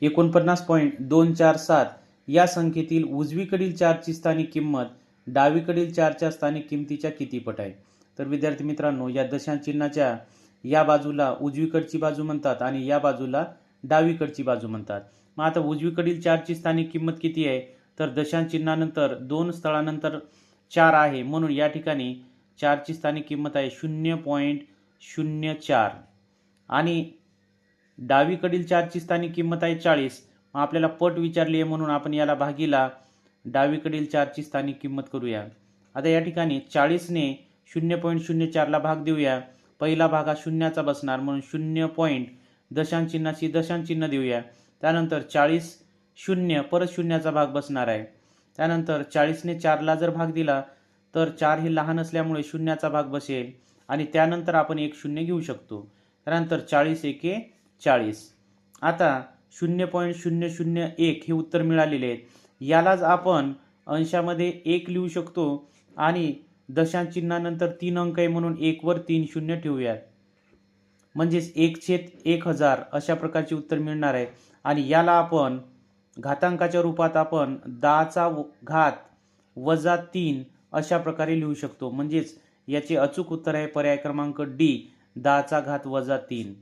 49.247 या संख्येतील उजवीकडील 4ची स्थानिक किंमत डावीकडील 4च्या स्थानिक किमतीच्या किती पट आहे? तर विद्यार्थी मित्रांनो, या दशांश चिन्हाच्या या बाजूला उजवीकडची बाजू म्हणतात आणि या बाजूला डावीकडची बाजू म्हणतात. मग आता उजवीकडील 4ची स्थानिक किंमत किती आहे? तर दशांश चिन्हानंतर 2 स्थळानंतर 4 आहे, म्हणून या ठिकाणी 4ची स्थानिक किंमत आहे 0.04 आणि डावीकडील 4ची स्थानिक किंमत आहे 40. मग आपल्याला पट विचारली आहे म्हणून आपण याला भागीला डावीकडील 4ची स्थानिक किंमत करूया. आता या ठिकाणी 40ने 0.04ला भाग देऊया. पहिला भाग हा शून्याचा बसणार म्हणून 0. दशांश चिन्हाशी दशांश चिन्ह देऊया. त्यानंतर 40 0 परत शून्याचा भाग बसणार आहे. त्यानंतर 40ने 4ला जर भाग दिला तर 4 हे लहान असल्यामुळे शून्याचा भाग बसेल आणि त्यानंतर आपण एक शून्य घेऊ शकतो. त्यानंतर 40 एके 40. आता 0.001 हे उत्तर मिळालेले आहे. यालाच आपण अंशामध्ये 1 लिहू शकतो आणि दशांश चिन्हानंतर 3 अंक आहे म्हणून 1 वर 3 शून्य ठेवूयात. म्हणजेच 1/1000 अशा प्रकारचे उत्तर मिळणार आहे. आणि याला आपण घातांकाच्या रूपात आपण 10चा घात वजा 3 अशा प्रकारे लिहू शकतो. म्हणजेच याचे अचूक उत्तर आहे पर्याय क्रमांक डी, 10चा घात वजा 3.